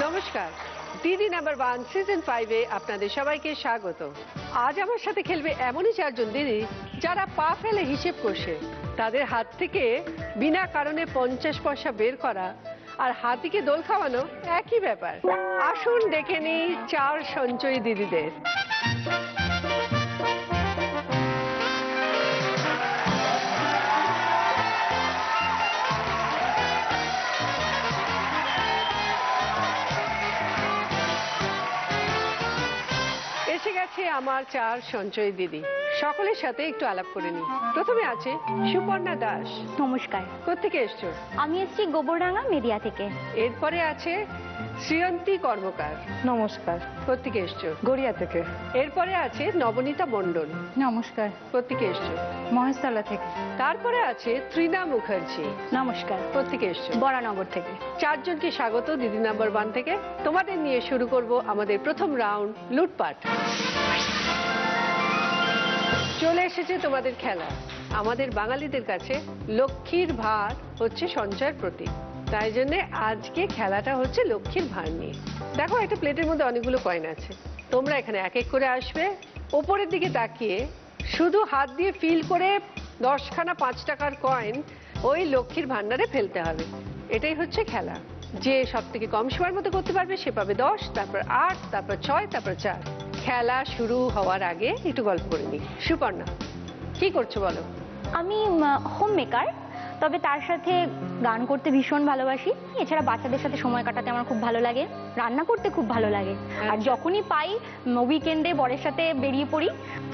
নমস্কার, দিদি number 1 season 5-এ আপনাদের সবাইকে স্বাগত। আজ আমার সাথে খেলবে এমনই চারজন দিদি যারা পা ফেলে হিসেব করছে। তাদের হাত থেকে বিনা কারণে 50 পয়সা বের করা আর হাতিকে দোল খাওয়ানো একই ব্যাপার। আসুন ডেকে নিই 4 সঞ্চয়ী দিদিদের। এসে গেছে আমার 4 সঞ্চয়ী দিদি। সকলের সাথে একটু আলাপ করে নিই। প্রথমে আছে সুপর্ণা দাস। নমস্কার। কোত্থেকে এসছো? আমি এসেছি গোবরডাঙ্গা মেদিয়া থেকে। এরপরে আছে শ্রীয়ন্তী কর্মকার। নমস্কার। কোত্থেকে এসছো? গড়িয়া থেকে। এরপরে আছে নবনীতা মণ্ডল। নমস্কার। কোত্থেকে এসছো? মহেশতলা থেকে। তারপরে আছে তৃণা মুখার্জি। নমস্কার। কোত্থেকে এসছো? বরানগর থেকে। 4 জনকে স্বাগত দিদি নাম্বার 1 থেকে। তোমাদের নিয়ে শুরু করব আমাদের প্রথম রাউন্ড, লুটপাট। চলে এসেছে তোমাদের খেলা। আমাদের বাঙালিদের কাছে লক্ষ্মীর ভার হচ্ছে সঞ্চয়ের প্রতীক। তাই জন্য আজকে খেলাটা হচ্ছে লক্ষ্মীর ভার নিয়ে। দেখো, একটা প্লেটের মধ্যে অনেকগুলো কয়েন আছে। তোমরা এখানে এক এক করে আসবে, ওপরের দিকে তাকিয়ে শুধু হাত দিয়ে ফিল করে 10খানা 5 টাকার কয়েন ওই লক্ষ্মীর ভান্ডারে ফেলতে হবে। এটাই হচ্ছে খেলা। যে সব থেকে কম সময়ের মধ্যে করতে পারবে সে পাবে 10, তারপর 8, তারপর 6, তারপর 4। খেলা শুরু হওয়ার আগে একটু গল্প করে নিই। সুপর্ণা, কি করছো বলো? আমি হোম মেকার, তবে তার সাথে গান করতে ভীষণ ভালোবাসি। এছাড়া বাচ্চাদের সাথে সময় কাটাতে আমার খুব ভালো লাগে, রান্না করতে খুব ভালো লাগে। আর যখনই পাই উইকেন্ডে বরের সাথে বেরিয়ে পড়ি,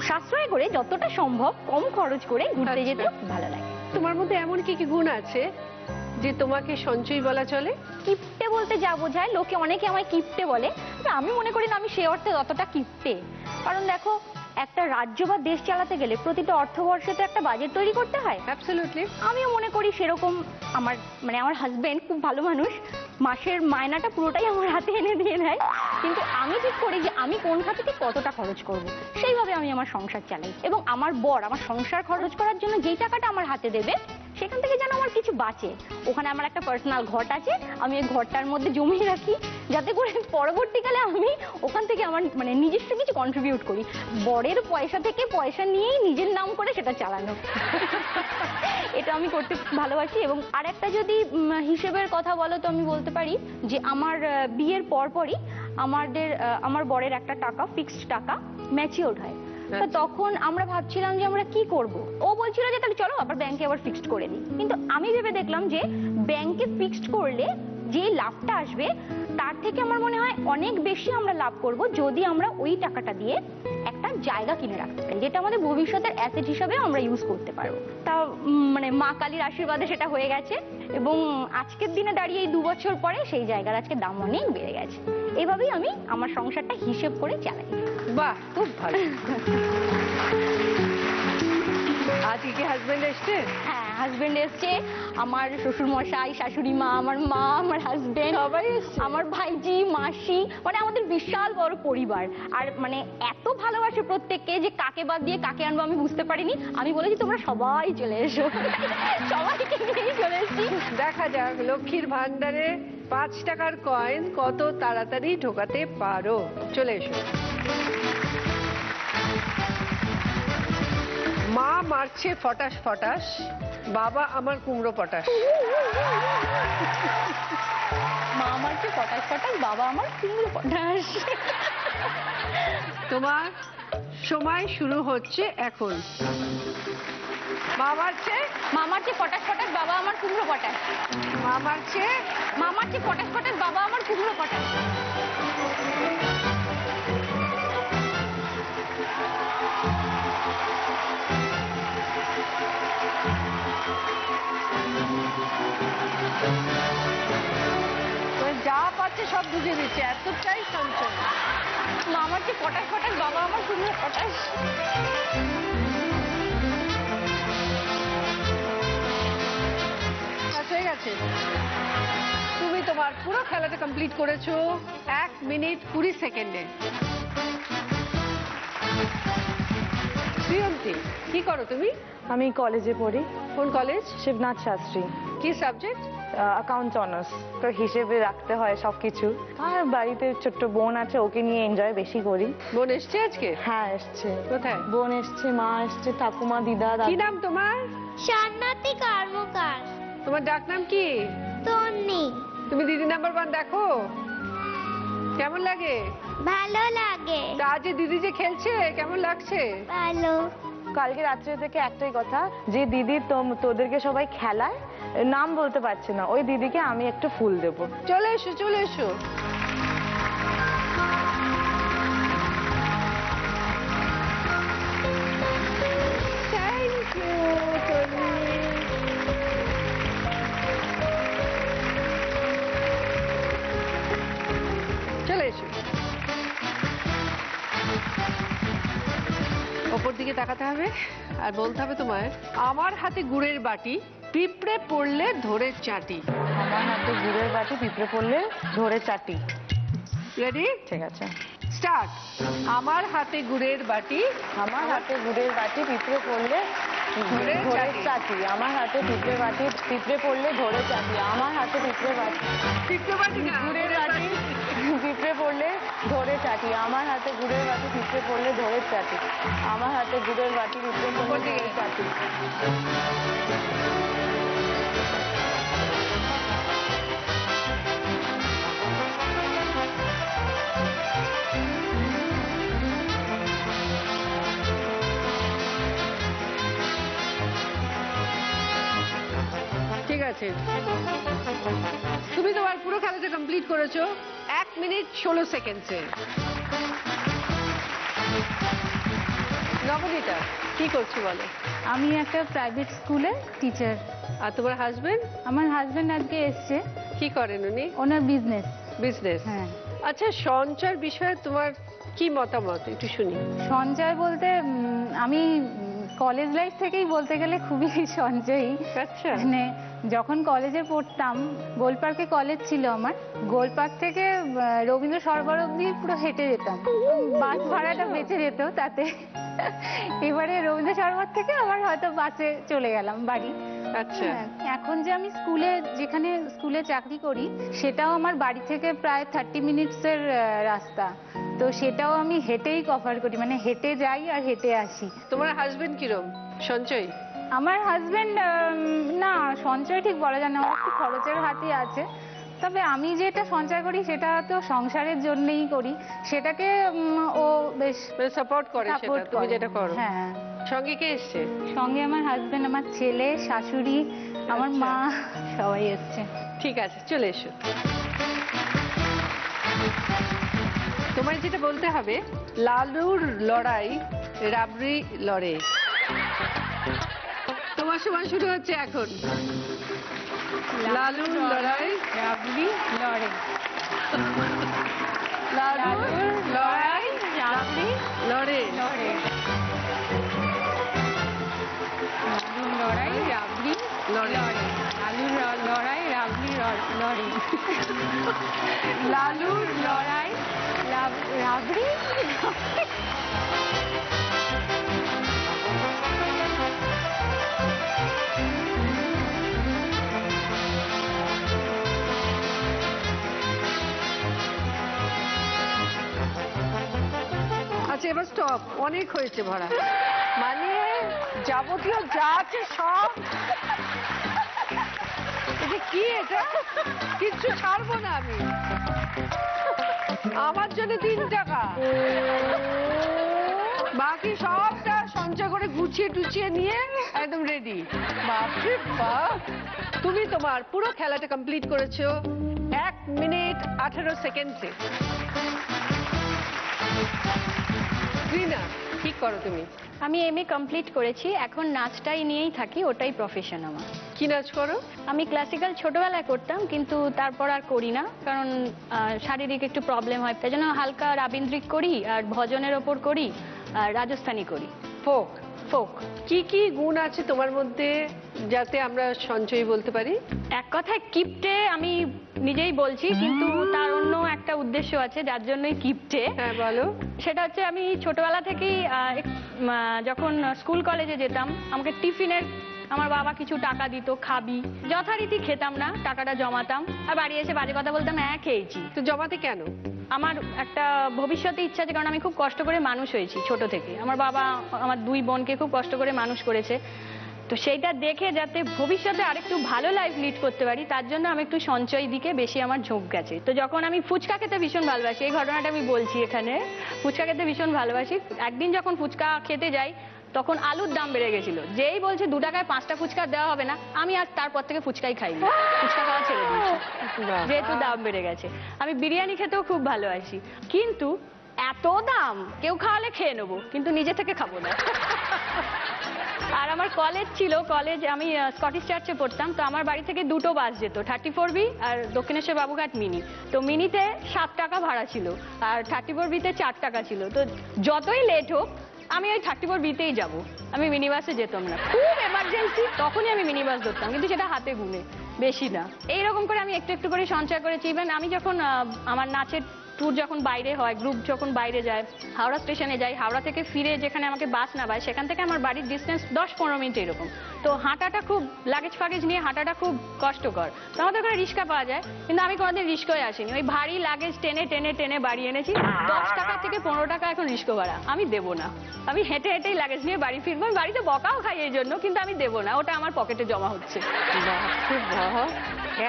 সাশ্রয় করে যতটা সম্ভব কম খরচ করে ঘুরতে যেতে খুব ভালো লাগে। তোমার মধ্যে এমন কি কি গুণ আছে যে তোমাকে সঞ্চয়ী বলা চলে? কিপ্টে বলতে যা বোঝায়, লোকে অনেকে আমায় কিপ্টে বলে, আমি মনে করি না আমি সে অর্থে অতটা কিপ্টে। কারণ দেখো, একটা রাজ্য বা দেশ চালাতে গেলে প্রতিটা অর্থবর্ষে তো একটা বাজেট তৈরি করতে হয়। অ্যাবসলিউটলি। আমিও মনে করি সেরকম। আমার হাজবেন্ড খুব ভালো মানুষ, মাসের মায়নাটা পুরোটাই আমার হাতে এনে দিয়ে দেয়। কিন্তু আমি ঠিক করি যে আমি কোন খাতে ঠিক কতটা খরচ করব, সেইভাবে আমি আমার সংসার চালাই। এবং আমার বর আমার সংসার খরচ করার জন্য যেই টাকাটা আমার হাতে দেবে, সেখান থেকে যেন আমার কিছু বাঁচে। ওখানে আমার একটা পার্সোনাল ঘট আছে, আমি ওই ঘরটার মধ্যে জমিয়ে রাখি, যাতে করে পরবর্তীকালে আমি ওখান থেকে আমার নিজস্ব কিছু কন্ট্রিবিউট করি। বরের পয়সা থেকে পয়সা নিয়েই নিজের নাম করে সেটা চালানো, এটা আমি করতে ভালোবাসি। এবং আরেকটা যদি হিসেবের কথা বলো, তো আমি বলতে পারি যে আমার বিয়ের পরপরই আমার বরের একটা টাকা, ফিক্সড টাকা ম্যাচিওর হয়। তো তখন আমরা ভাবছিলাম যে আমরা কি করব। ও বলছিল যে তাহলে চলো আবার ব্যাংকে আবার ফিক্সড করে দিই। কিন্তু আমি ভেবে দেখলাম যে ব্যাংকে ফিক্সড করলে যে লাভটা আসবে তার থেকে আমার মনে হয় অনেক বেশি আমরা লাভ করব যদি আমরা ওই টাকাটা দিয়ে একটা জায়গা কিনে রাখতে পারি, যেটা আমাদের ভবিষ্যতের অ্যাসেট হিসাবে আমরা ইউজ করতে পারবো। তা মা কালীর আশীর্বাদে সেটা হয়ে গেছে। এবং আজকের দিনে দাঁড়িয়ে এই 2 বছর পরে সেই জায়গার আজকে দাম অনেক বেড়ে গেছে। এভাবেই আমি আমার সংসারটা হিসেব করে চালাই। বাহ, খুব ভালো। আজকে কি হাজবেন্ড এসছে? হ্যাঁ, হাজবেন্ড এসছে, আমার শ্বশুর মশাই, শাশুড়ি মা, আমার মা, আমার হাজবেন্ড, সবাই এসছে, আমার ভাইজি, মাসি, আমাদের বিশাল বড় পরিবার। আর এত ভালোবাসে প্রত্যেককে যে কাকে বাদ দিয়ে কাকে আনবো আমি বুঝতে পারিনি। আমি বলেছি তোমরা সবাই চলে এসো, সবাইকে নিয়েই চলে এসেছি। দেখা যাক লক্ষ্মীর ভান্ডারে 5 টাকার কয়েন কত তাড়াতাড়ি ঢোকাতে পারো। চলে এসো। মা মারছে ফটাস ফটাস, বাবা আমার কুমড়ো পটাশ। মা মারছে ফটাস ফটাস, বাবা আমার কুমড়ো পটাশ। তোমার সময় শুরু হচ্ছে এখন। মা মারছে ফটাস ফটাস, বাবা আমার কুমড়ো পটাশ। মা মারছে ফটাস ফটাস, বাবা আমার কুমড়ো পটাশ। যা পাচ্ছে সব বুঝে দিচ্ছে, এতটাই সঞ্চয়। মা মারছে ফটাস ফটাস, বাবা আমার কুমড়ো পটাশ। হয়ে গেছে। তুমি তোমার পুরো খেলাটা কমপ্লিট করেছো 1 মিনিট 20 সেকেন্ডে। শ্রীয়ন্তী, কি করো তুমি? আমি কলেজে পড়ি, কোন কলেজ? শিবনাথ শাস্ত্রী, কি সাবজেক্ট? Account honours. তো হিসেবে রাখতে হয় সবকিছু। আর বাড়িতে ছোট্ট বোন আছে, ওকে নিয়ে এনজয় বেশি করি। বোন এসছে আজকে? হ্যাঁ এসছে, কোথায়? বোন এসছে, মা এসছে, ঠাকুমা, দিদা, কি দাদু। নাম তোমার? সন্ন্যতি কর্মকার। তোমার ডাক নাম কি? তন্নি। তুমি দিদি নাম্বার 1 দেখো, কেমন লাগে? ভালো লাগে। তা আজ দিদি যে খেলছে কেমন লাগছে? ভালো। কালকে রাত্রে থেকে একটাই কথা, যে দিদি তোদেরকে সবাই খেলায়, নাম বলতে পারছে না, ওই দিদিকে আমি একটা ফুল দেবো। চলে এসো, চলে এসো। Thank you Tony. চলে এসো। ওপর দিকে তাকাতে হবে আর বলতে হবে তোমায়, আমার হাতে গুড়ের বাটি, পিঁপড়ে পড়লে ধরে চাটি। আমার হাতে গুড়ের বাটি, পিঁপড়ে পড়লে ধরে চাটি। রেডি? ঠিক আছে, স্টার্ট। আমার হাতে গুড়ের বাটি, আমার হাতে গুড়ের বাটি, পিঁপড়ে পড়লে ধরে ধরে চাটি। চাটি। আমার হাতে পিঁপড়ে বাটি, পিঁপড়ে পড়লে ধরে চাটি। আমার হাতে পিঁপড়ে বাটি, পিঁপড়ে বাটি না, গুড়ের বাটি, পিঁপড়ে পড়লে ধরে চাটি। আমার হাতে গুড়ের বাটি, পিঁপড়ে পড়লে ধরে চাটি। আমার হাতে গুড়ের বাটি, পিঁপড়ে পড়লে ধরে চাটি। ঠিক আছে, তুমি তোমার পুরো খেলাটা কমপ্লিট করেছো 1 মিনিট 16 সেকেন্ডে। নবনীতা, কি করছো বলো? আমি একটা প্রাইভেট স্কুলে টিচার। আর তোমার হাজবেন্ড আমার হাজবেন্ড আজকে এসছে, কি করেন উনি? ওনার বিজনেস। বিজনেস। হ্যাঁ, আচ্ছা, সঞ্চয় বিষয়ে তোমার কি মতামত একটু শুনি। সঞ্চয় বলতে আমি কলেজ লাইফ থেকেই বলতে গেলে খুবই সঞ্চয়ী। আচ্ছা, মানে যখন কলেজে পড়তাম, গোলপার্কে কলেজ ছিল আমার, গোলপার্ক থেকে রবীন্দ্র সরোবর অব্দি পুরো হেঁটে যেতাম, বাস ভাড়াটা বেঁচে যেত তাতে। এবারে রবীন্দ্র সরোবর থেকে আবার হয়তো বাসে চলে গেলাম বাড়ি। আচ্ছা, হ্যাঁ, এখন যে আমি যেখানে স্কুলে চাকরি করি, সেটাও আমার বাড়ি থেকে প্রায় 30 মিনিটসের রাস্তা। তো সেটাও আমি হেঁটেই কভার করি, মানে হেঁটে যাই আর হেঁটে আসি। তোমার হাজবেন্ড কিরম, সঞ্চয়? আমার হাজবেন্ড না, সঞ্চয় ঠিক বলা যায় না, আমার একটু খরচের হাতই আছে। তবে আমি যেটা সঞ্চয় করি সেটা তো সংসারের জন্যই করি, সেটাকে ও বেশ সাপোর্ট করে সেটা সাপোর্ট তুমি করে। যেটা করো। হ্যাঁ, সঙ্গে কে এসছে? সঙ্গে আমার হাজবেন্ড, আমার ছেলে, শাশুড়ি, আমার আচ্ছা। মা, সবাই এসছে। ঠিক আছে, চলে এসো। তোমায় যেটা বলতে হবে, লালুর লড়াই রাবড়ি লড়ে। তোমার সময় শুরু হচ্ছে এখন। লালুর লড়াই রাবড়ি লড়ে। লালুর লড়াই রাবড়ি লড়ে। লড়ে। লালুর লড়াই রাবড়ি লড়ে। লড়ে। আলুর লড়াই রাবড়ি লড়ে। লালুর লড়াই রাবড়ি। আচ্ছা, এবার স্টপ, অনেক হয়েছে ভরা। মানে যাবতীয় যা আছে সব, এটা কি, এটা কিচ্ছু ছাড়বো না আমি। আমার জন্য 3 টাকা, বাকি সবটা সঞ্চয় করে গুছিয়ে টুছিয়ে নিয়ে একদম রেডি। বাপরে বাপ, তুমি তোমার পুরো খেলাটা কমপ্লিট করেছো 1 মিনিট 18 সেকেন্ডে। রিনা, কি করো তুমি? আমি এমএ কমপ্লিট করেছি, এখন নাচটাই নিয়েই থাকি, ওটাই প্রফেশন আমার। কি নাচ করো? আমি ক্লাসিক্যাল ছোটবেলায় করতাম, কিন্তু তারপর আর করি না, কারণ শারীরিক একটু প্রবলেম হয়, তাই জন্য হালকা রাবীন্দ্রিক করি, আর ভজনের ওপর করি, আর রাজস্থানি করি। ফোক? ফোক। কি কি গুণ আছে তোমার মধ্যে যাতে আমরা সঞ্চয়ী বলতে পারি? এক কথায় কিপটে আমি নিজেই বলছি, কিন্তু তার অন্য একটা উদ্দেশ্য আছে যার জন্যই কিপটে। হ্যাঁ বলো। সেটা হচ্ছে আমি ছোটবেলা থেকেই যখন স্কুল কলেজে যেতাম, আমাকে টিফিনের আমার বাবা কিছু টাকা দিত, খাবি, যথারীতি খেতাম না, টাকাটা জমাতাম, আর বাড়ি এসে বাজে কথা বলতাম, হ্যাঁ খেয়েছি। তো জমাতে কেন? আমার একটা ভবিষ্যতে ইচ্ছা আছে, কারণ আমি খুব কষ্ট করে মানুষ হয়েছি ছোট থেকে। আমার বাবা আমার 2 বোনকে খুব কষ্ট করে মানুষ করেছে, তো সেইটা দেখে যাতে ভবিষ্যতে আরেকটু ভালো লাইফ লিড করতে পারি, তার জন্য আমি একটু সঞ্চয় দিকে বেশি আমার ঝোঁক গেছে। তো যখন আমি ফুচকা খেতে ভীষণ ভালোবাসি, এই ঘটনাটা আমি বলছি এখানে, ফুচকা খেতে ভীষণ ভালোবাসি। একদিন যখন ফুচকা খেতে যাই, তখন আলুর দাম বেড়ে গেছিল। যেই বলছে 2 টাকায় 5টা ফুচকা দেওয়া হবে না, আমি আজ তারপর থেকে ফুচকাই খাইনি, ফুচকা খাওয়া ছেড়ে দিয়েছি, যেহেতু দাম বেড়ে গেছে। আমি বিরিয়ানি খেতেও খুব ভালোবাসি, কিন্তু এত দাম, কেউ খাওয়ালে খেয়ে নেবো, কিন্তু নিজে থেকে খাবো না। আর আমার কলেজ ছিল, কলেজ আমি স্কটিশ চার্চে পড়তাম, তো আমার বাড়ি থেকে 2টো বাস যেত, 34B আর দক্ষিণেশ্বর বাবুঘাট মিনি। তো মিনিতে 7 টাকা ভাড়া ছিল, আর 34Bতে 4 টাকা ছিল। তো যতই লেট হোক আমি ওই 34Bতেই যাব, আমি মিনি বাসে যেতাম না। খুব এমার্জেন্সি তখনই আমি মিনি বাস ধরতাম, কিন্তু সেটা হাতে গুনে, বেশি না। এইরকম করে আমি একটু একটু করে সঞ্চয় করেছি। ইভেন আমি যখন আমার নাচের ট্যুর যখন বাইরে হয়, গ্রুপ যখন বাইরে যায়, হাওড়া স্টেশনে যাই, হাওড়া থেকে ফিরে যেখানে আমাকে বাস নামায়, সেখান থেকে আমার বাড়ির ডিস্টেন্স 10-15 মিনিট এরকম। তো হাঁটাটা খুব, লাগেজ ফাগেজ নিয়ে হাঁটাটা খুব কষ্টকর। তো আমাদের ওখানে রিক্সা পাওয়া যায়, কিন্তু আমি কোনোদিন রিক্সায় আসিনি, ওই ভারী লাগেজ টেনে টেনে টেনে বাড়ি এনেছি। 10 টাকা থেকে 15 টাকা এখন রিক্সা ভাড়া, আমি দেবো না। আমি হেঁটে হেঁটেই লাগেজ নিয়ে বাড়ি ফিরবো। আমি বাড়িতে বকাও খাই এই জন্য, কিন্তু আমি দেবো না, ওটা আমার পকেটে জমা হচ্ছে।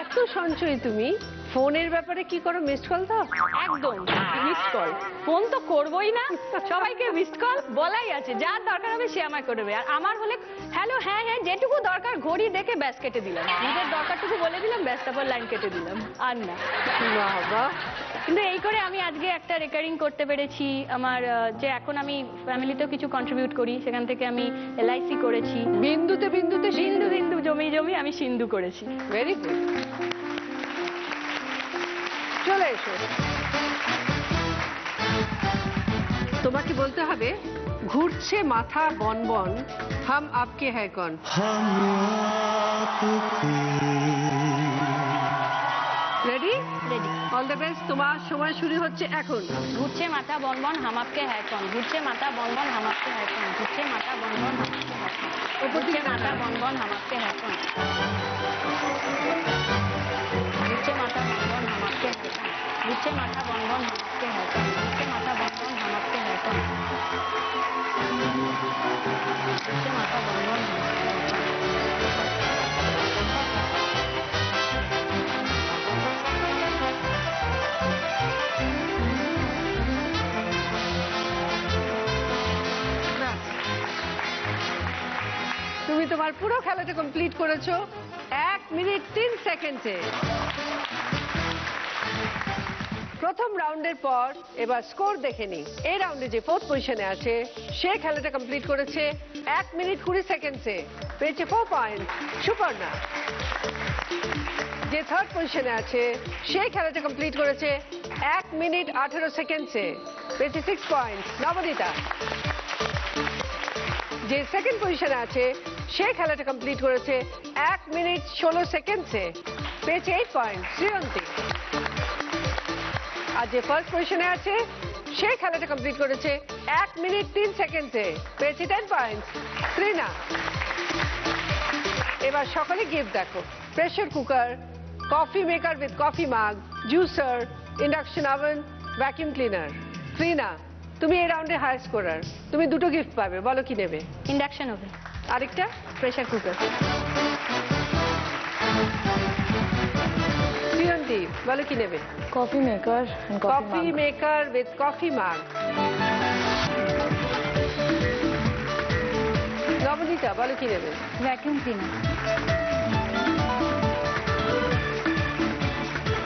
এত সঞ্চয়ী তুমি। ফোনের ব্যাপারে কি করো? মিসড কল দাও? একদম মিসড কল, ফোন তো করবোই না, সবাইকে মিসড কল বলাই আছে, যার দরকার হবে সে আমায় করবে। আর আমার হলে হ্যালো, হ্যাঁ হ্যাঁ, যেটুকু দরকার ঘড়ি দেখে ব্যাস কেটে দিলাম, নিজের দরকারটুকু বলে দিলাম, ব্যাস তারপর লাইন কেটে দিলাম, আর না। বাবা। কিন্তু এই করে আমি আজকে একটা রেকারিং করতে পেরেছি। আমার যে এখন আমি ফ্যামিলিতেও কিছু কন্ট্রিবিউট করি, সেখান থেকে আমি LIC করেছি, বিন্দুতে বিন্দুতে বিন্দু বিন্দু জমি জমি আমি সিন্ধু করেছি। Very good. চলে এসো, তোমাকে বলতে হবে ঘুরছে মাথা বন বন, হাম আপকে হ্যায় কন। Ready? Ready. All the best. তোমার সময় শুরু হচ্ছে এখন। ঘুরছে মাথা বনবন হামাপকে হ্যায় কন, ঘুরছে মাথা বনবন হামাপকে হ্যায় কন, ঘুরছে মাথা বনবন হামাপকে হ্যায় কন, ঘুরছে মাথা বনবন হামাপকে হ্যায় কন, ঘুরছে মাথা বনবন হামাপকে হ্যায় কন, ঘুরছে মাথা বনবন হামাপকে হ্যায় কন, ঘুরছে মাথা বনবন হামাপকে হ্যায় কন, ঘুরছে মাথা বনবন হামাপকে হ্যায় কন। তুমি তোমার পুরো খেলাটা কমপ্লিট করেছো 1 মিনিট 3 সেকেন্ডে। প্রথম রাউন্ডের পর এবার স্কোর দেখে নিই। এই রাউন্ডে যে 4th পজিশনে আছে সে খেলাটা কমপ্লিট করেছে 1 মিনিট 20 সেকেন্ডে, পেয়েছে 4 পয়েন্ট সুপর্ণা। যে 3rd পজিশনে আছে সে খেলাটা কমপ্লিট করেছে 1 মিনিট 18 সেকেন্ডে, পেয়েছে 6 পয়েন্ট নবনীতা। যে 2nd পজিশনে আছে সে খেলাটা কমপ্লিট করেছে 1 মিনিট 16 সেকেন্ডে, পেয়েছে 8 পয়েন্ট শ্রীয়ন্তী। আর যে 1st পজিশনে আছে সে খেলাটা কমপ্লিট করেছে 1 মিনিট 3 সেকেন্ডে, পেয়েছে 10 পয়েন্ট ত্রিনা। এবার সকলে গিফট দেখো, pressure cooker, coffee maker with coffee mug, juicer, induction oven, vacuum cleaner. Trina, তুমি এই রাউন্ডে হাই স্কোরার, তুমি 2টো গিফট পাবে, বলো কি নেবে? ইন্ডাকশন ওভেন, আরেকটা প্রেসার কুকার। শ্রীয়ন্তী, বলো কি নেবে? Coffee maker, coffee maker with coffee মাগ। নবনীতা, বলো কি নেবে? Vacuum cleaner.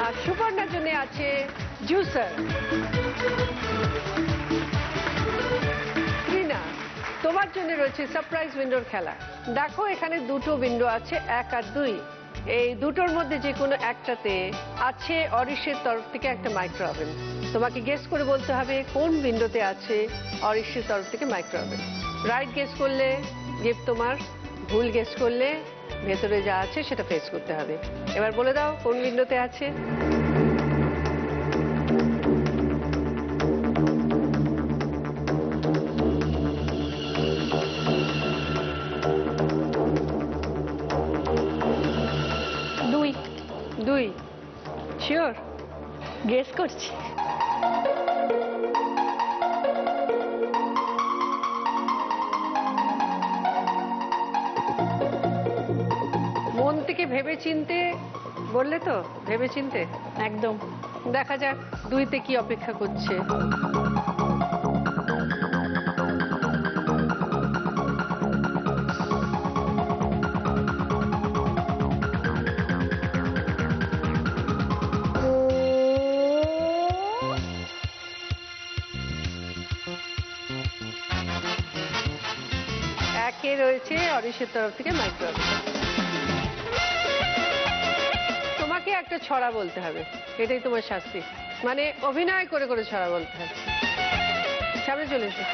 আর সুপর্ণার জন্য আছে জুসার। ত্রিনা, তোমার জন্য রয়েছে সারপ্রাইজ উইন্ডোর খেলা। দেখো এখানে 2টো উইন্ডো আছে, 1 আর 2। এই দুটোর মধ্যে যে কোনো একটাতে আছে অরিশের তরফ থেকে একটা মাইক্রো ওভেন। তোমাকে গেস করে বলতে হবে কোন উইন্ডোতে আছে অরিশের তরফ থেকে মাইক্রো ওভেন। রাইট গেস করলে গিফট তোমার, ভুল গেস করলে ভেতরে যা আছে সেটা ফেস করতে হবে। এবার বলে দাও কোন উইন্ডোতে আছে। দুই। দুই, শিওর? গেস করছি। মন থেকে ভেবে চিনতে বললে তো, ভেবে চিনতে একদম। দেখা যাক দুইতে কি অপেক্ষা করছে। একে রয়েছে অরিশের তরফ থেকে মাইক্রো ওভেন। তোমাকে একটা ছড়া বলতে হবে, এটাই তোমার শাস্তি। মানে অভিনয় করে করে ছড়া বলতে হবে। সামনে চলে এসো।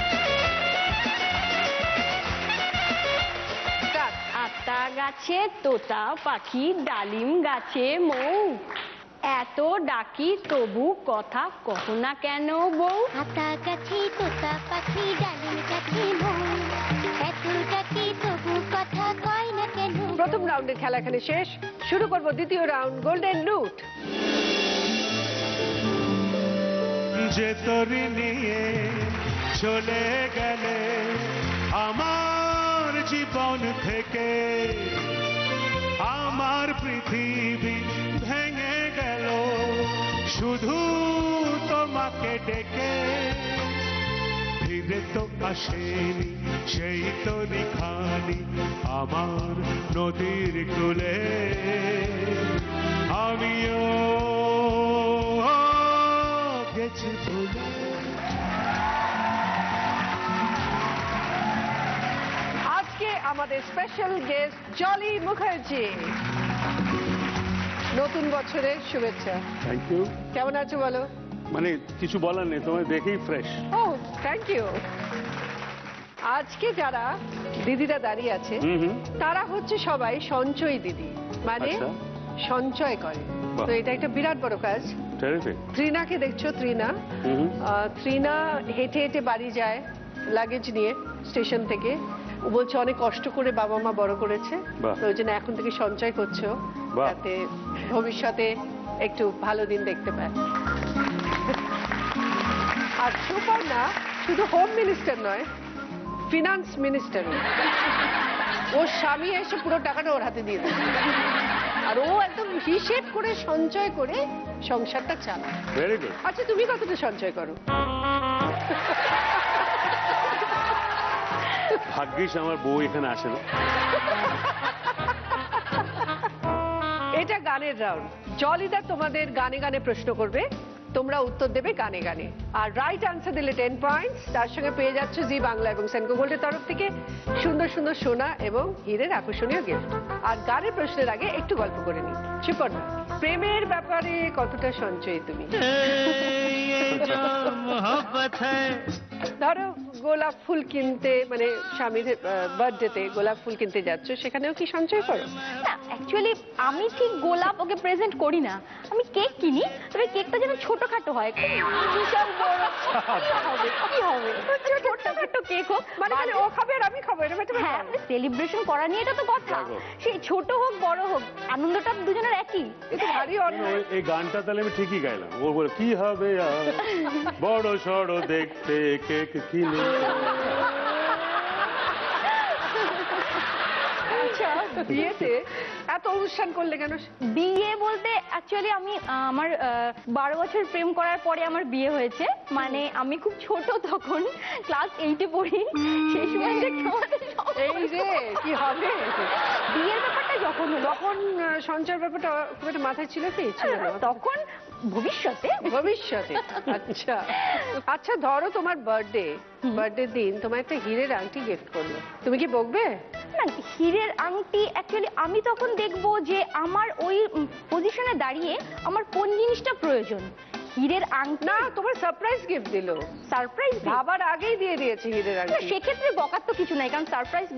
Start. আতা গাছে তোতা পাখি, ডালিম গাছে মৌ, এত ডাকি তবু কথা কহ না কেন বউ। হাতা কাছি তোতা পাখি ডালিম কাছি মৌ, এত ডাকি তবু কথা কয় না কেন। প্রথম রাউন্ডের খেলা এখানে শেষ। শুরু করব দ্বিতীয় রাউন্ড, গোল্ডেন লুট। যে তরি নিয়ে চলে গেলে আমার জীবন থেকে, আমার পৃথিবী ভেঙে গেল শুধু তোমাকে ডেকে। ফিরে তো আসেনি সেই তরি খানি আমার নদীর কূলে, আমিও গেছি ভুলে। আজকে আমাদের স্পেশাল গেস্ট জলি মুখার্জি। নতুন বছরের শুভেচ্ছা। Thank you. কেমন আছো বলো? মানে কিছু বলার নেই, তোমায় দেখেই ফ্রেশ। O thank you. আজকে যারা দিদিরা দাঁড়িয়ে আছে তারা হচ্ছে সবাই সঞ্চয় দিদি, মানে আচ্ছা। সঞ্চয় করে। বাহ। তো এটা একটা বিরাট বড় কাজ। টেরিফিক। ত্রিনাকে দেখছো, ত্রিনা ত্রিনা হেঁটে হেঁটে বাড়ি যায় লাগেজ নিয়ে স্টেশন থেকে। ও বলছে অনেক কষ্ট করে বাবা মা বড় করেছে, বাহ। তো ওই জন্য এখন থেকে সঞ্চয় করছো বাহ। যাতে ভবিষ্যতে একটু ভালো দিন দেখতে পায়। আর সুপর্ণা শুধু হোম মিনিস্টার নয়, ফিনান্স মিনিস্টার। ওর স্বামী এসে পুরো টাকাটা ওর হাতে দিয়ে দেয়, আর ও একদম হিসেব করে সঞ্চয় করে সংসারটা চালায়। Very good. আচ্ছা তুমি কতটা সঞ্চয় করো? ভাগ্যিস আমার বউ এখানে আসে না। এটা গানের রাউন্ড। জলিদা তোমাদের গানে গানে প্রশ্ন করবে, তোমরা উত্তর দেবে গানে গানে। আর রাইট আনসার দিলে 10 পয়েন্টস, তার সঙ্গে পেয়ে যাচ্ছ জি বাংলা এবং সেনকো গোল্ডের তরফ থেকে সুন্দর সুন্দর সোনা এবং হীরের আকর্ষণীয় গিফট। আর গানের প্রশ্নের আগে একটু গল্প করে নি। সুপর্ণা, প্রেমের ব্যাপারে কতটা সঞ্চয়ী তুমি? ধরো গোলাপ ফুল কিনতে, মানে স্বামীর বার্থডেতে গোলাপ ফুল কিনতে যাচ্ছ, সেখানেও কি সঞ্চয় করো? না, অ্যাকচুয়ালি আমি ঠিক গোলাপ ওকে প্রেজেন্ট করি না। আমি কেক কিনি, তবে কেকটা যেন ছোটখাটো হয়, খুব বিশাল বড় হবে কি হবে, ছোটখাটো কেক হোক, মানে ও খাবে আর আমি খাবো, এরকম একটা হ্যাঁ, ব্যাপার? সেলিব্রেশন করা নিয়ে এটা তো কথা। দেখো। সেই ছোট হোক বড় হোক, আনন্দটা দুজনের একই। কিন্তু ভারী অন্যায়। এই গানটা তাহলে আমি ঠিকই গাইলাম। ও বলে কি হবে আর বড় সড় দেখতে কেক কিনে। আচ্ছা, বিয়েতে এত অনুষ্ঠান করলে কেন? বিয়ে বলতে অ্যাকচুয়ালি আমি আমার 12 বছর প্রেম করার পরে আমার বিয়ে হয়েছে। মানে আমি খুব ছোট, তখন ক্লাস 8-এ পড়ি। সেই সময় থেকে আমাদের এই রে কি হবে? বিয়ের ব্যাপারটা যখন হলো, তখন সঞ্চয়ের ব্যাপারটা খুব একটা মাথায় ছিল কি? ছিল না? তখন ভবিষ্যতে ভবিষ্যতে। আচ্ছা আচ্ছা, ধরো তোমার বার্থডে দিন তোমার একটা হীরের আংটি গিফট করলো, তুমি কি বকবে? না, হীরের আংটি অ্যাকচুয়ালি আমি তখন দেখবো যে আমার ওই পজিশনে দাঁড়িয়ে আমার কোন জিনিসটা প্রয়োজন। হীরের আংটি না, তোমার সারপ্রাইজ গিফট দিল, সারপ্রাইজ ভাবার আগেই দিয়ে দিয়েছে হীরের আংটি। সেক্ষেত্রে বকার তো কিছু নাই, কারণ সারপ্রাইজ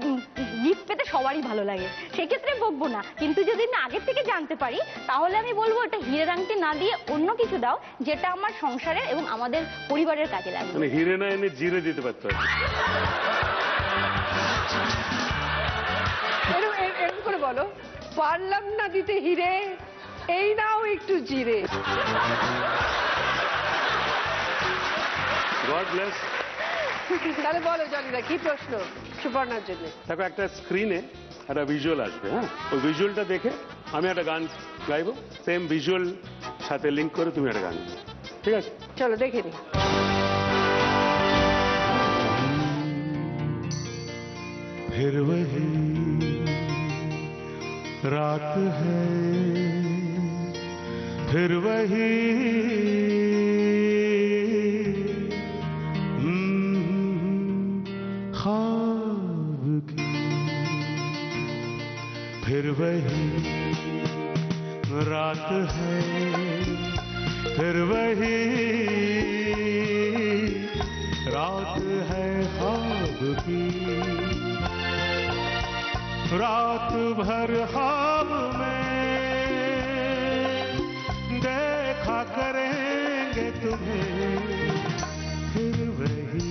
গিফট পেতে সবারই ভালো লাগে, সেক্ষেত্রে বকবো না। কিন্তু যদি আমি আগের থেকে জানতে পারি তাহলে আমি বলবো এটা হীরের আংটি না দিয়ে অন্য কিছু দাও যেটা আমার সংসারের এবং আমাদের পরিবারের কাজে লাগবে। মানে হিরে না এনে জিরে দিতে পারতো। এরকম করে বলো, পারলাম না দিতে হিরে, এই নাও একটু জিরে। God bless. তাহলে বলো জনিদা, কি প্রশ্ন সুপর্ণার জন্য? দেখো, একটা স্ক্রিনে একটা ভিজুয়াল আসবে, হ্যাঁ, ওই ভিজুয়ালটা দেখে আমি একটা গান গাইবো, সেম ভিজুয়াল সাথে লিঙ্ক করে তুমি একটা গান গাইবে, ঠিক আছে? চলো দেখে নি। फिर वही रात है, फिर वही ख्वाब की, फिर वही रात है, फिर वही रात है ख्वाब की, रात भर ख्वाब में देखा करेंगे तुम्हें, फिर वही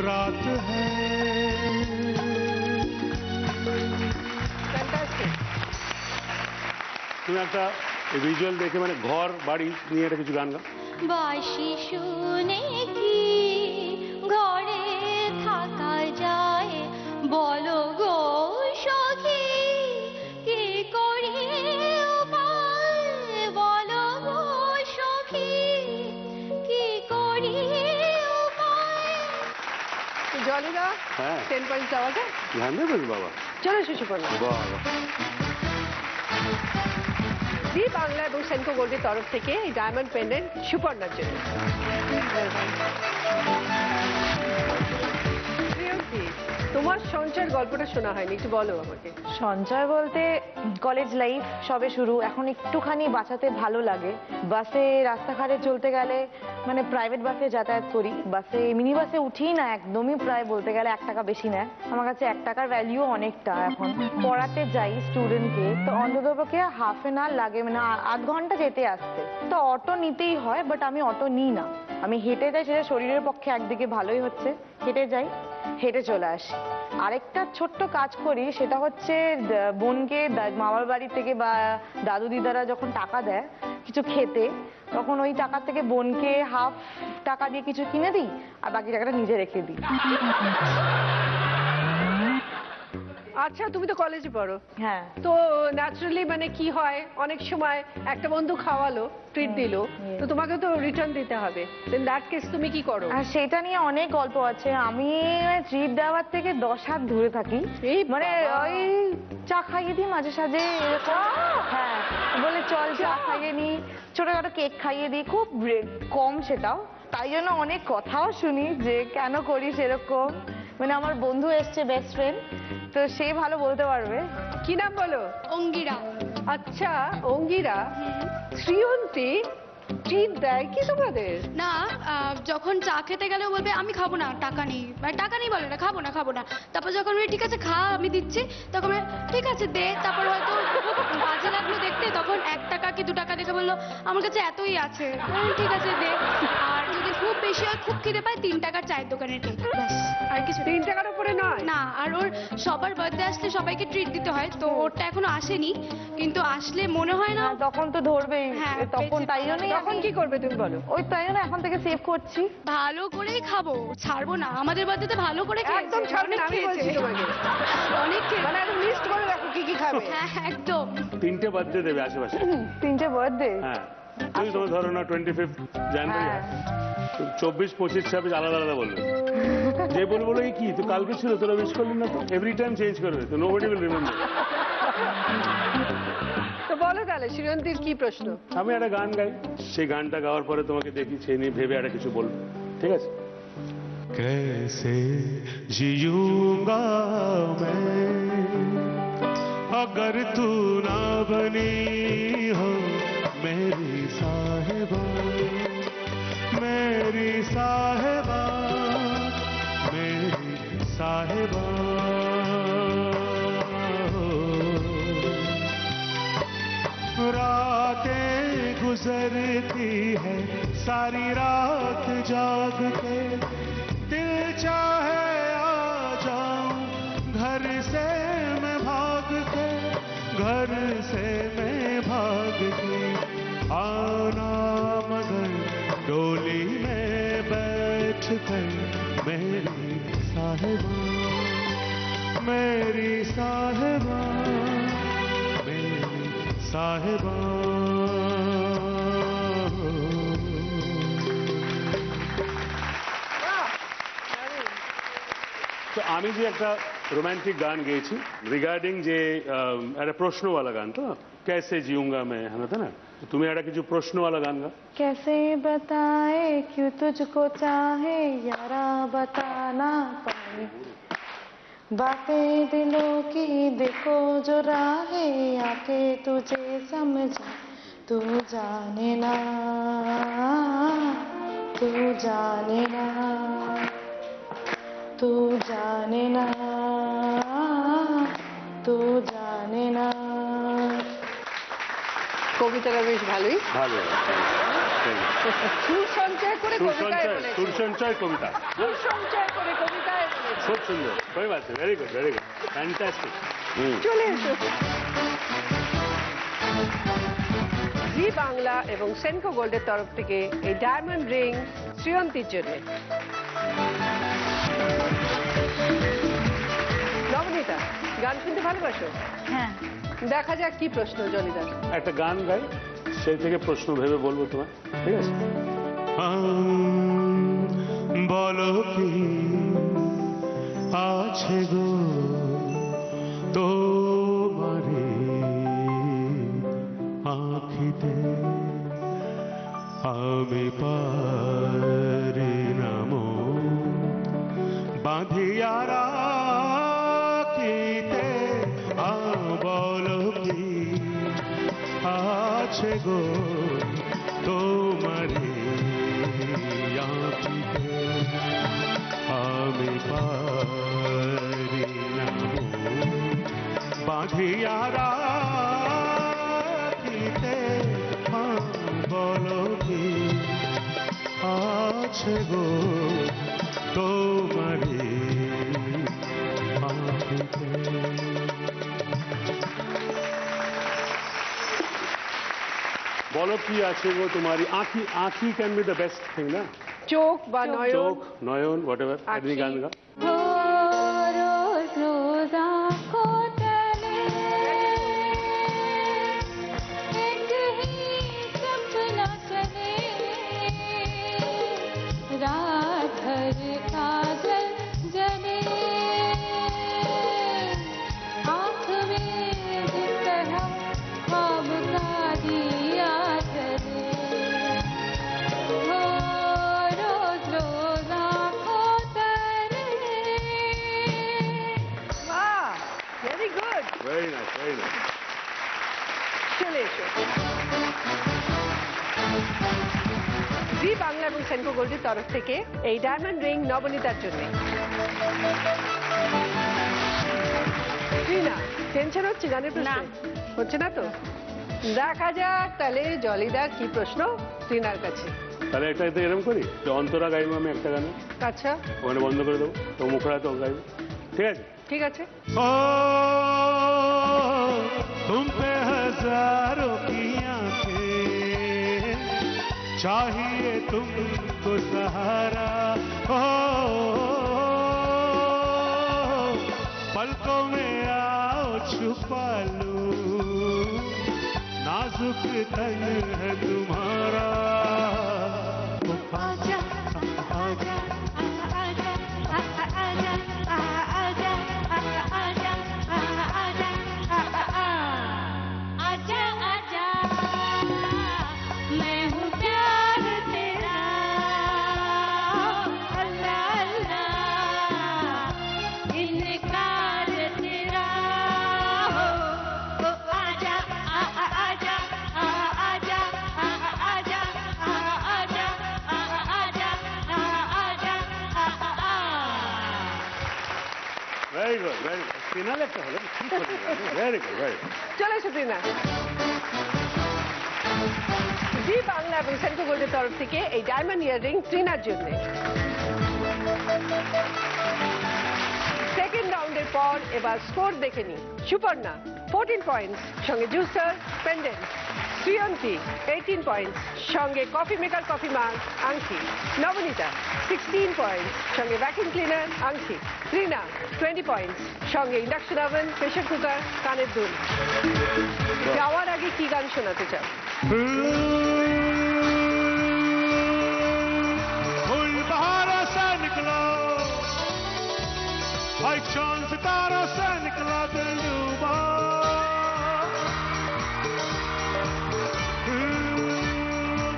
रात है। Fantastic. তুমি একটা ভিজুয়াল দেখে মানে ঘর বাড়ি নিয়ে একটা কিছু গান গাও। বাঁশি শুনে কি ঘরে থাকা যায়, বলো গো সখী কি করি উপায়, বলো গো সখী কি করি উপায়। জনিদা হ্যাঁ। 10 পয়েন্ট চাওয়া যায়? গান দেবে বাবা? চলে এসো সুপর্ণা। বাবা, জি বাংলা এবং সেনকো গোল্ডের তরফ থেকে এই ডায়মন্ড পেন্ডেন্ট সুপর্ণার জন্য। প্রিয়ঙ্কি, তোমার সঞ্চয়ের গল্পটা শোনা হয়নি, একটু বলো আমাকে। সঞ্চয় বলতে কলেজ লাইফ সবে শুরু, এখন একটুখানি বাঁচাতে ভালো লাগে। বাসে রাস্তাঘাটে চলতে গেলে মানে প্রাইভেট বাসে যাতায়াত করি, বাসে মিনি বাসে উঠি না, একদমই প্রায় বলতে গেলে 1 টাকা বেশি নেয়। আমার কাছে 1 টাকার ভ্যালিউ অনেকটা। এখন পড়াতে যাই স্টুডেন্টকে, তো অন্ততপক্ষে হাফ এন আওয়ার লাগে, মানে 8 ঘন্টা যেতে আসতে, তো অটো নিতেই হয়। বাট আমি অটো নিই না, আমি হেঁটে যাই, সেটা শরীরের পক্ষে একদিকে ভালোই হচ্ছে, হেঁটে যাই, হেঁটে চলে আসি। আরেকটা ছোট্ট কাজ করি, সেটা হচ্ছে বোনকে মামার বাড়ি থেকে বা দাদু দিদারা যখন টাকা দেয় কিছু খেতে, তখন ওই টাকা থেকে বোনকে হাফ টাকা দিয়ে কিছু কিনে দিই, আর বাকি টাকাটা নিজে রেখে দিই। আচ্ছা, তুমি তো কলেজে পড়ো, হ্যাঁ। তো ন্যাচারালি মানে কি হয়, অনেক সময় একটা বন্ধু খাওয়ালো, ট্রিট দিলো, তো তোমাকে তো রিটার্ন দিতে হবে, দেন দ্যাট কেস তুমি কি করো? আর সেটা নিয়ে অনেক গল্প আছে। আমি ট্রিট দেওয়ার থেকে 10 হাত দূরে থাকি। এই মানে ওই চা খাইয়ে দিই মাঝে সাঝে এরকম, হ্যাঁ, বলে চল চা খাইয়ে নি, ছোটখাটো কেক খাইয়ে দিই, খুব কম সেটাও। তাই জন্য অনেক কথাও শুনি যে কেন করিস এরকম। মানে আমার বন্ধু এসছে, বেস্ট ফ্রেন্ড, তো সে ভালো বলতে পারবে। কি নাম বলো? অঙ্গিরা। আচ্ছা অঙ্গিরা, শ্রীয়ন্তী ট্রিট দেয় কি তোমাদের? না, যখন চা খেতে গেলেও বলবে আমি খাবো না, টাকা নেই, মানে টাকা নেই বলে না, খাবো না খাবো না। তারপর যখন বলি ঠিক আছে খা আমি দিচ্ছি, তখন বলে, ঠিক আছে দে। তারপর হয়তো বাজে লাগলো দেখতে, তখন 1 টাকা কি 2 টাকা দেখে বললো আমার কাছে এতই আছে, ঠিক আছে দে। আর যদি খুব বেশি হয়, খুব খিদে পায়, 3 টাকার চায়ের দোকানের কেক, ব্যাস আর কিছু 3 টাকার উপরে নয় না। আর ওর সবার বার্থডে আসলে সবাইকে ট্রিট দিতে হয়, তো ওরটা এখনো আসেনি, কিন্তু আসলে মনে হয় না। হ্যাঁ, তখন তো ধরবেই, হ্যাঁ, তখন তাই জন্যই তখন কি করবে তুমি বলো? ওই তাই জন্য এখন থেকে সেভ করছি। ভালো করেই খাবো, ছাড়বো না। আমাদের বার্থডেতে ভালো করে খেয়েছে, একদম ছাড়বে না, অনেক আমি বলছি খেয়েছে। তোমাকে। অনেক খেয়েছে। মানে একদম লিস্ট করে রাখো কি কি খাবে। হ্যাঁ একদম। 3টে বার্থডে দেবে আশেপাশে। 3টে বার্থডে? হ্যাঁ, তুমি তোমার ধরো না 25 জানুয়ারি, হ্যাঁ। 24, 25, 26 আলাদা আলাদা বলবে। যে বলবো এই কি তো কালকে ছিল, তোরা উইশ করলি না তো, এভরি টাইম চেঞ্জ করবে, তো নোবডি উইল রিমেম্বার। তো বলো তাহলে শ্রীয়ন্তীর কি প্রশ্ন? আমি একটা গান গাই, সেই গানটা গাওয়ার পরে তোমাকে দেখি সেই নিয়ে ভেবে একটা কিছু বলবো, ঠিক আছে? कैसे जीऊंगा मैं अगर तू ना बनी हो मेरी साहिबा, मेरी साहिबा, मेरी साहिबा। रातें गुजरती है सारी रात जाग के, दिल चाहे आ जाऊं घर से मैं भाग के, घर से मैं भाग के आना मगर डोली में बैठ कर मेरी साहिबा, मेरी साहिबा, मेरी साहिबा। তো আমি যে একটা রোমান্টিক গান গেয়েছি রিগার্ডিং যে একটা প্রশ্নওয়ালা গান, তো कैसे जीऊंगा मैं, है ना? तो তুমি একটা কিছু প্রশ্নওয়ালা গান গা। कैसे बताए क्यों तुझको चाहे यारा बता ना पाए, बातें दिलों की देखो जो राहें आके तुझे समझा, तू जाने ना, तू जाने ना, तू जाने ना, तू जाने ना। কবিতাটা বেশ ভালোই, ভালো সুর সঞ্চয় করে কবিতায় বলেছে। সুর সঞ্চয় কবিতা, সুর সঞ্চয় করে কবিতায় বলেছে। খুব সুন্দর, কোই Baat very good, very good, fantastic. চলে এসো। জি বাংলা এবং সেনকো গোল্ডের তরফ থেকে এই ডায়মন্ড রিং শ্রীয়ন্তীর জন্য। নবনীতা, গান শুনতে ভালোবাসো? হ্যাঁ, দেখা যাক কি প্রশ্ন জলিদার। একটা গান গাই, সেই থেকে প্রশ্ন ভেবে বলবো তোমার, ঠিক আছে? বলো কি আছে গো তোমারে আঁখিতে, আমি পারি নাম বাঁধিয়া রাখিতে। বলো কি আছে গো তোমারে আঁখিতে, আমি পারি নাম বাঁধিয়া রাখিতে। বলো কি আছে গো তোমারে আঁখিতে। বলো কি আছে গো তোমারি আঁখি, ankhi can be the best thing না? চোখ বা নয়ন, চোখ, নয়ন, হোয়াট এভার, আঁখি। গান গা। रोज रोज आँखों तले एक ही सपना चले, रात भर काजल जले, आँख में जिस तरह ख्वाब का दिया जले। रोज रोज आँखों तले। বাহ, very good. Very nice, very nice. চলে এসো। জি বাংলা এবং সেনকো গোল্ডের তরফ থেকে এই ডায়মন্ড রিং নবনীতার জন্য। না টেনশন হচ্ছে গানের প্রশ্ন? হচ্ছে না তো? দেখা যাক তাহলে জলিদা কি প্রশ্ন টিনার কাছে। তাহলে এটা এরকম করি যে অন্তরা গাইবো আমি একটা গানে, আচ্ছা ওখানে বন্ধ করে দেবো, তো মুখরা তো গাইবো, ঠিক আছে? ঠিক আছে। ओ तुम पे हजारों की आंखें, चाहिए तुमको सहारा। ओ पलकों में आओ छुपा लो, नाजुक तन है तुम्हारा। आजा आजा आजा आजा आजा आजा आजा आजा आजा आजा very good very good finale একটা হলো ভেরি গুড ভেরি গুড চলে এসো ত্রিনা। জি বাংলা এবং সেন্ট্রাল গোল্ডের তরফ থেকে এই ডায়মন্ড ইয়াররিং ত্রিনার জন্য। সেকেন্ড রাউন্ডের পর এবার স্কোর দেখে নি। সুপর্ণা 14 পয়েন্টস, সঙ্গে জুসার পেন্ডেন্ট। শ্রিয়ন্তী 18 পয়েন্টস, সঙ্গে কফি মেকার কফি মাগ আংটি। নবনীতা 16 পয়েন্টস, সঙ্গে ভ্যাকুম ক্লিনার আংটি। ত্রিনা 20 পয়েন্টস, সঙ্গে ইন্ডাকশন ওভেন, প্রেশার কুকার, কানের দুল। যাওয়ার আগে কি গান শোনাতে চাও? फूल बहारों से निकलो, भाई चांद सितारों से निकला दिल डूबा।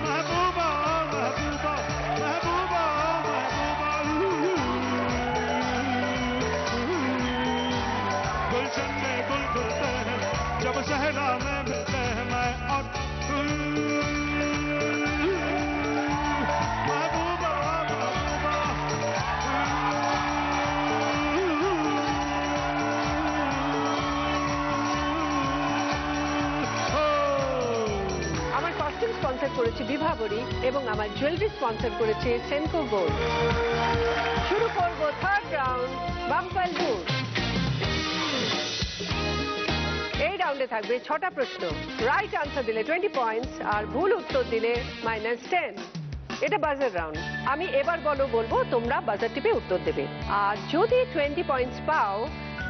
महबूबा महबूबा महबूबा महबूबा, गुलशन में गुल खुलते हैं जब सहरा में मिलते हैं मैं और महबूबा महबूबा। আমার কস্টিউম স্পন্সর করেছে বিভাবরী এবং আমার জুয়েলারি স্পন্সর করেছে সেনকো গোল্ড। শুরু করব থার্ড রাউন্ড বাম্পার লুট। এই রাউন্ডে থাকবে 6টা প্রশ্ন। রাইট আনসার দিলে 20 পয়েন্টস আর ভুল উত্তর দিলে -10। এটা বাজার রাউন্ড। আমি এবার বলবো, তোমরা বাজার টিপে উত্তর দেবে। আর যদি 20 পয়েন্টস পাও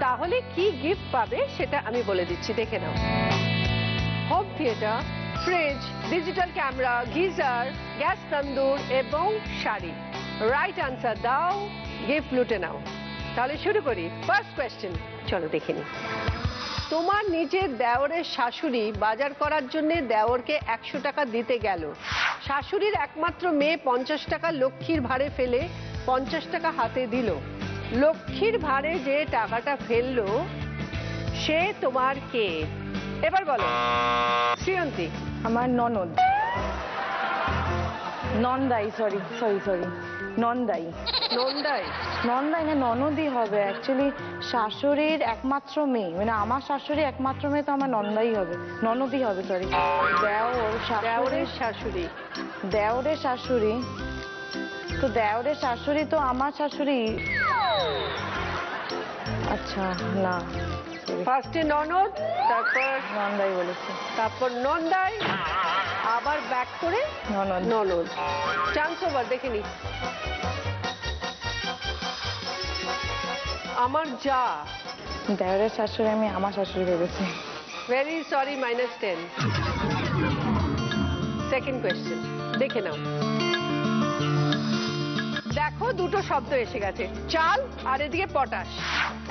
তাহলে কি গিফট পাবে সেটা আমি বলে দিচ্ছি, দেখে নাও। Home theatre, fridge, digital camera, geyser, gas tandoor এবং শাড়ি। রাইট আনসার দাও, গিফট লুটে নাও। তাহলে শুরু করি। ফার্স্ট কোয়েশ্চেন, চলো দেখে নিই। তোমার নিজের দেওরের শাশুড়ি বাজার করার জন্য দেওরকে 100 টাকা দিতে গেল। শাশুড়ির একমাত্র মেয়ে 50 টাকা লক্ষ্মীর ভাড়ে ফেলে 50 টাকা হাতে দিল। লক্ষ্মীর ভাড়ে যে টাকাটা ফেললো সে তোমার কে? এবার বলো। শ্রিয়ন্তী। আমার ননদ, নন্দাই, সরি সরি সরি নন্দাই। নন্দাই? নন্দাই না, ননদই হবে অ্যাকচুয়ালি। শাশুড়ির একমাত্র মেয়ে, মানে আমার শাশুড়ি একমাত্র মেয়ে, তো আমার নন্দাই হবে, ননদই হবে, সরি। দেওরের শাশুড়ি। দেওরের শাশুড়ি তো দেওরের শাশুড়ি তো আমার শাশুড়ি। আচ্ছা না, ফার্স্টে ননদ, নন্দাই বলেছে, তারপর নন্দাই, আবার ব্যাক করে ননদ। ননদ। চান্স ওভার, দেখে নি। আমার যা। দেওরের শাশুড়ি আমি আমার শাশুড়ি ভেবেছি। Very sorry, -10। সেকেন্ড কোয়েশ্চেন, দেখে নাও। দেখো দুটো শব্দ এসে গেছে, চাল আর এদিকে পটাশ।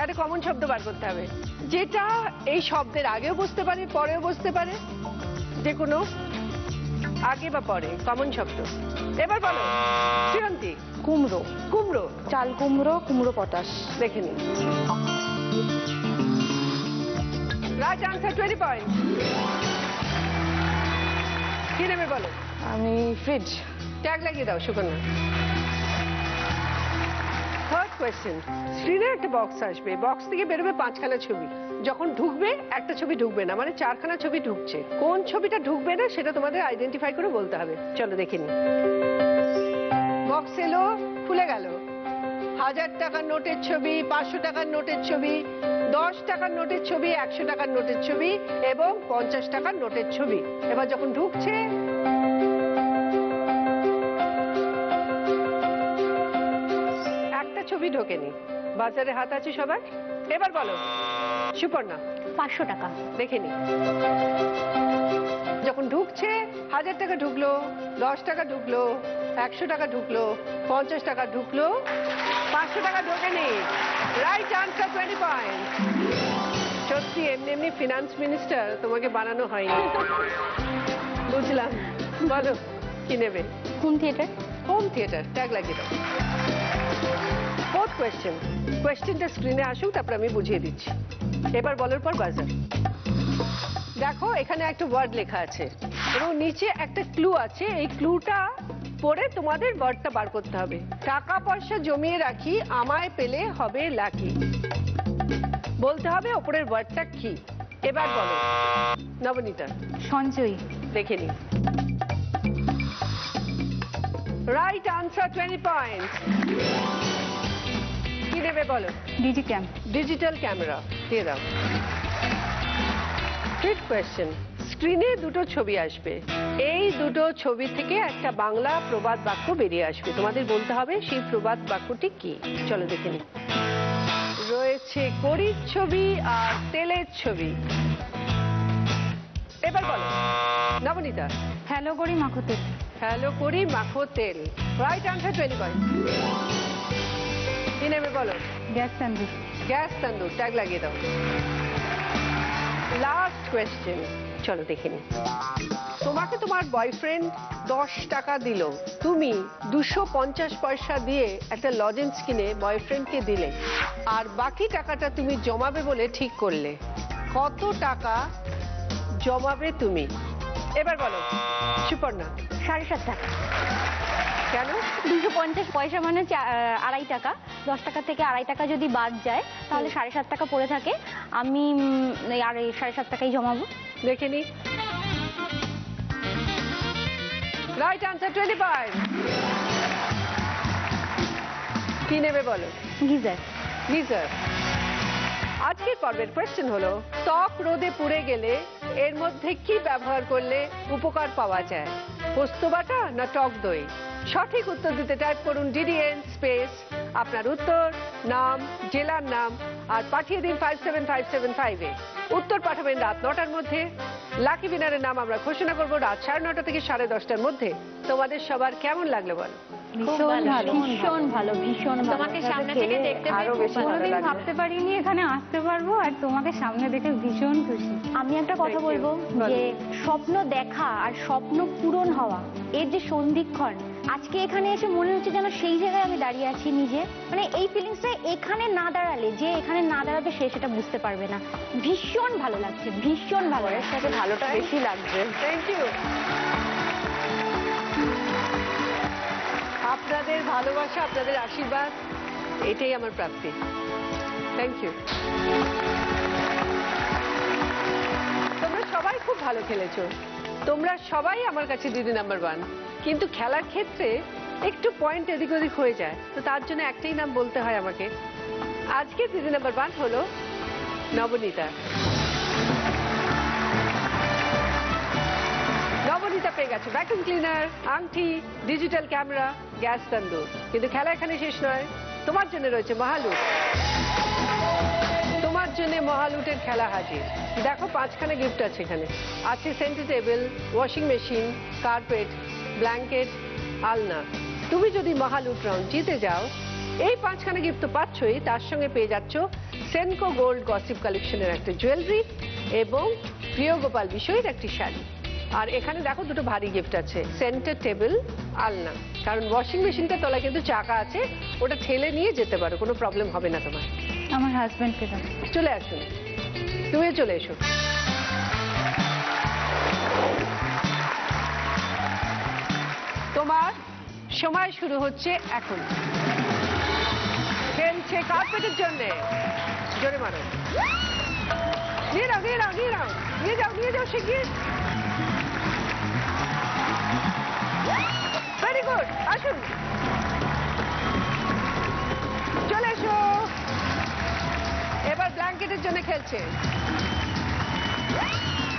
একটা কমন শব্দ বার করতে হবে, যেটা এই শব্দের আগেও বসতে পারে পরেও বসতে পারে, যে কোনো আগে বা পরে কমন শব্দ। এবার বলো শ্রিয়ন্তী। কুমড়ো। কুমড়ো। চাল কুমড়ো, কুমড়ো পটাশ। দেখে নিন। Right answer, 20 point. কি নেবে বলো? আমি ফ্রিজ। ট্যাগ লাগিয়ে দাও সুকন্যা। থার্ড কোয়েশ্চেন, স্ক্রিনে একটা বক্স আসবে, বক্স থেকে বেরোবে 5খানা ছবি। যখন ঢুকবে একটা ছবি ঢুকবে না, মানে 4খানা ছবি ঢুকছে। কোন ছবিটা ঢুকবে না সেটা তোমাদের আইডেন্টিফাই করে বলতে হবে। চলো দেখে নি। বক্স এলো, খুলে গেল। 1000 টাকার নোটের ছবি, 500 টাকার নোটের ছবি, 10 টাকার নোটের ছবি, 100 টাকার নোটের ছবি এবং 50 টাকার নোটের ছবি। এবার যখন ঢুকছে একটা ছবি ঢোকেনি। বাজারে হাত আছে সবার। এবার বলো সুপর্ণা। 500 টাকা। দেখে নি। যখন ঢুকছে 1000 টাকা ঢুকলো, 10 টাকা ঢুকলো, 100 টাকা ঢুকলো, 50 টাকা ঢুকলো, 500 টাকা ঢোকেনি। Right answer, 20 point. সত্যি এমনি এমনি ফিনান্স মিনিস্টার তোমাকে বানানো হয়নি। বুঝলাম। বলো কি নেবে? Home theatre. Home theatre, tag লাগিয়ে দাও। ফোর্থ কোয়েশ্চেন, কোয়েশ্চেনটা স্ক্রিনে আসুক, তারপর আমি বুঝিয়ে দিচ্ছি। এবার বলার পর বাজার। দেখো এখানে একটা ওয়ার্ড লেখা আছে এবং নিচে একটা ক্লু আছে। এই ক্লুটা পড়ে তোমাদের ওয়ার্ডটা বার করতে হবে। টাকা পয়সা জমিয়ে রাখি, আমায় পেলে হবে লাকি। বলতে হবে ওপরের ওয়ার্ডটা কি। এবার বলো নবনীতা। সঞ্চয়ী। দেখে নি। Right answer, 20 point. কি দেবে বলো? ডিজিক্যাম। ডিজিটাল ক্যামেরা দিয়ে দাও। ফিফথ কোয়েশ্চেন, স্ক্রিনে দুটো ছবি আসবে, এই দুটো ছবি থেকে একটা বাংলা প্রবাদ বাক্য বেরিয়ে আসবে, তোমাদের বলতে হবে সেই প্রবাদ বাক্যটি কি। চলো দেখে নি। রয়েছে কড়ির ছবি আর তেলের ছবি। এবার বলো নবনীতা। হ্যালো করি মাখুতে। হ্যালো করি মাখো তেল। Right answer, 20 point. কি নেবে বলো? গ্যাস তন্দুর। গ্যাস তন্দুর, ট্যাগ লাগিয়ে দাও। লাস্ট কোয়েশ্চেন, চলো দেখে নি। তোমাকে তোমার বয়ফ্রেন্ড 10 টাকা দিল, তুমি 250 পয়সা দিয়ে একটা লজেন্স কিনে বয়ফ্রেন্ডকে দিলে, আর বাকি টাকাটা তুমি জমাবে বলে ঠিক করলে, কত টাকা জমাবে তুমি? এবার বলো সুপর্ণা। 7.5 টাকা। কেন? 250 পয়সা মানে 2.5 টাকা। 10 টাকা থেকে 2.5 টাকা যদি বাদ যায় তাহলে 7.5 টাকা পড়ে থাকে। আমি আর এই 7.5 টাকাই জমাবো। দেখে নি। Right answer, 25। কি নেবে বলো? গিজার। গিজার। আজকের পর্বের কোয়েশ্চেন হলো, ত্বক রোদে পুড়ে গেলে এর মধ্যে কি ব্যবহার করলে উপকার পাওয়া যায়? পোস্ত বাটা না টক দই? সঠিক উত্তর দিতে টাইপ করুন DDN স্পেস আপনার উত্তর, নাম, জেলার নাম আর পাঠিয়ে দিন 57575 এ। উত্তর পাঠাবেন রাত 9টার মধ্যে। লাকি উইনারের নাম আমরা ঘোষণা করব রাত 9:30 থেকে 10:30টার মধ্যে। তোমাদের সবার কেমন লাগলো বলো? ভীষণ ভালো, ভীষণ ভালো, ভীষণ ভালো। তোমাকে সামনে থেকে দেখতে আরো বেশি ভালো কোনোদিন লাগলো। ভাবতে পারিনি এখানে আসতে পারবো, আর তোমাকে সামনে দেখে ভীষণ খুশি। আমি একটা কথা Thank you. বলবো বলো। যে স্বপ্ন দেখা আর স্বপ্ন পূরণ হওয়া এর যে সন্ধিক্ষণ, আজকে এখানে এসে মনে হচ্ছে যেন সেই জায়গায় আমি দাঁড়িয়ে আছি নিজে। মানে এই ফিলিংসটা এখানে না দাঁড়ালে, যে এখানে না দাঁড়াবে সে সেটা বুঝতে পারবে না। ভীষণ ভালো লাগছে, ভীষণ ভালো এর লাগছে। সাথে ভালোটা বেশি লাগছে। Thank you. আপনাদের ভালোবাসা, আপনাদের আশীর্বাদ, এটাই আমার প্রাপ্তি। Thank you. তোমরা সবাই খুব ভালো খেলেছো, তোমরা সবাই আমার কাছে দিদি নাম্বার 1, কিন্তু খেলার ক্ষেত্রে একটু পয়েন্ট এদিক ওদিক হয়ে যায়, তো তার জন্য একটাই নাম বলতে হয় আমাকে। আজকে দিদি নাম্বার 1 হলো নবনীতা। নবনীতা পেয়ে গেছে ভ্যাকুয়াম ক্লিনার, আংটি, ডিজিটাল ক্যামেরা, গ্যাস তন্দুর। কিন্তু খেলা এখানে শেষ নয়, তোমার জন্য রয়েছে মহালুট। তোমার জন্য মহালুটের খেলা হাজির। দেখো 5খানা গিফট আছে এখানে। আছে centre table, washing machine, carpet, blanket, আলনা। তুমি যদি মহালুট রাউন্ড জিতে যাও, এই 5খানা গিফট তো পাচ্ছই, তার সঙ্গে পেয়ে যাচ্ছ সেনকো গোল্ড গসিপ কালেকশনের একটা জুয়েলারি এবং প্রিয় গোপাল বিষয়ের একটি শাড়ি। আর এখানে দেখো দুটো ভারী গিফট আছে, সেন্টার টেবিল, আলনা। কারণ ওয়াশিং মেশিনটা তলায় কিন্তু চাকা আছে, ওটা ঠেলে নিয়ে যেতে পারো, কোনো প্রবলেম হবে না তোমার। আমার হাজবেন্ডকে দাও। চলে আসুন, তুমিও চলে এসো। তোমার সময় শুরু হচ্ছে এখন। খেলছে কার্পেটের জন্য। জোরে মারো। নিয়ে নাও, নিয়ে নাও, নিয়ে নাও, নিয়ে যাও, নিয়ে যাও শিগগির। ভেরি গুড, আসুন চলে এসো। এবার ব্ল্যাঙ্কেটের জন্য খেলছে।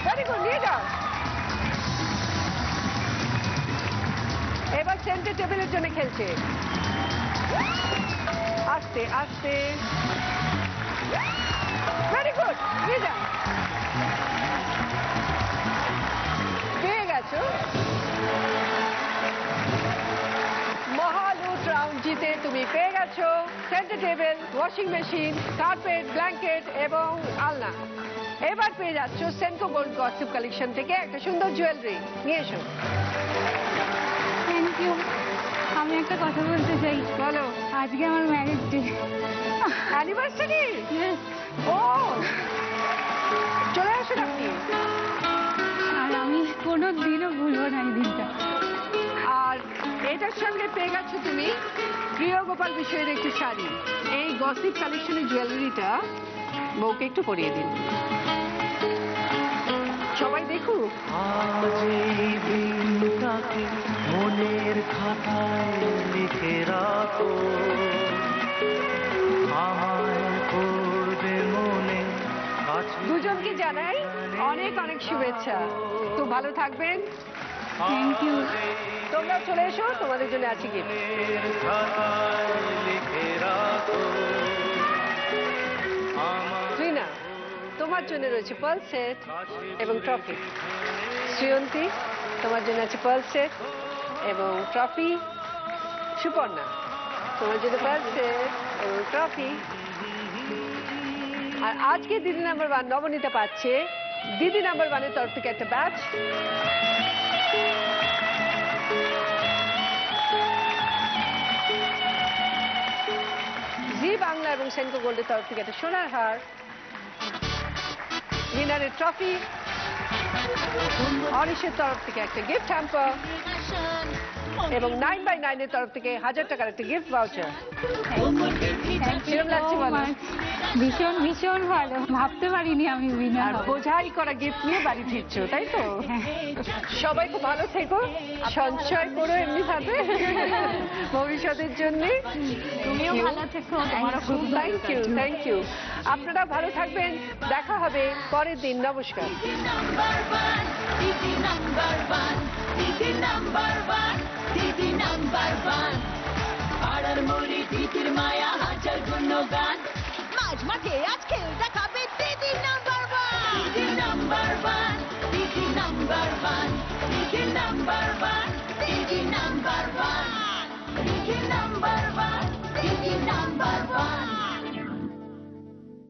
ভেরি গুড, নিয়ে যাও। এবার সেন্টার টেবিলের জন্য খেলছে। আস্তে আস্তে। ভেরি গুড, নিয়ে যাও। পেয়ে গেছো। মহালুট রাউন্ড জিতে তুমি পেয়ে গেছো centre table, washing machine, carpet, blanket এবং আলনা। এবার পেয়ে যাচ্ছ সেনকো গোল্ড গসিপ কালেকশন থেকে একটা সুন্দর জুয়েলারি। নিয়ে এসো। Thank you. আমি একটা কথা বলতে চাই। বলো। আজকে আমার ম্যারেজ ডে। অ্যানিভার্সারি? ও, চলে আসুন আপনি। আর আমি কোনো দিনও ভুলবো না এই দিনটা। আর এটার সঙ্গে পেয়ে গেছো তুমি প্রিয় গোপাল বিষয়ের একটি শাড়ি। এই গসিপ কালেকশনের জুয়েলারিটা বউকে একটু পরিয়ে দিন। সবাই দেখুক। আজ এই দিনটাকে মনের খাতায় লিখে রাখো, আমায় করবে মনে কাছে। দুজনকে জানাই অনেক অনেক শুভেচ্ছা। খুব ভালো থাকবেন। Thank you. তোমরা চলে এসো, তোমাদের জন্য আছে গিফট। মনের খাতায় লিখে রাখো, রিনা, তোমার জন্য রয়েছে পার্ল সেট এবং ট্রফি। শ্রীয়ন্তী, তোমার জন্য আছে পার্ল সেট এবং ট্রফি। সুপর্ণা, তোমার জন্য পার্ল সেট এবং ট্রফি। আর আজকে দিদি নাম্বার 1 নবনীতা পাচ্ছে দিদি নাম্বার 1-এর তরফ থেকে একটা ব্যাচ। জি বাংলা এবং সেনকো গোল্ডের তরফ থেকে একটা সোনার হার। উইনারের ট্রফি। অনিশের তরফ থেকে একটা গিফট হ্যাম্পার এবং 9x9-এর তরফ থেকে 1000 টাকার একটা গিফট ভাউচার। কিরম লাগছে বলো? ভীষণ ভীষণ ভালো, ভাবতে পারিনি আমি উইনার আর হব। বোঝাই করা গিফট নিয়ে বাড়ি ফিরছো, তাই তো? সবাই খুব ভালো থেকো, সঞ্চয় করো এমনি ভাবে ভবিষ্যতের জন্য। তুমিও ভালো থেকো, তোমারও খুব থ্যাংক ইউ, থ্যাংক ইউ। আপনারা ভালো থাকবেন, দেখা হবে পরের দিন। নমস্কার। পাড়ার মোড়ে দিদির মায়া হাজার গুণগান, মাঝ মাঠে আজ খেল দেখাবে দিদি নাম্বার 1। দিদি নাম্বার 1, দিদি নাম্বার 1, দিদি নাম্বার 1, দিদি নাম্বার 1, দিদি নাম্বার 1, দিদি নাম্বার 1।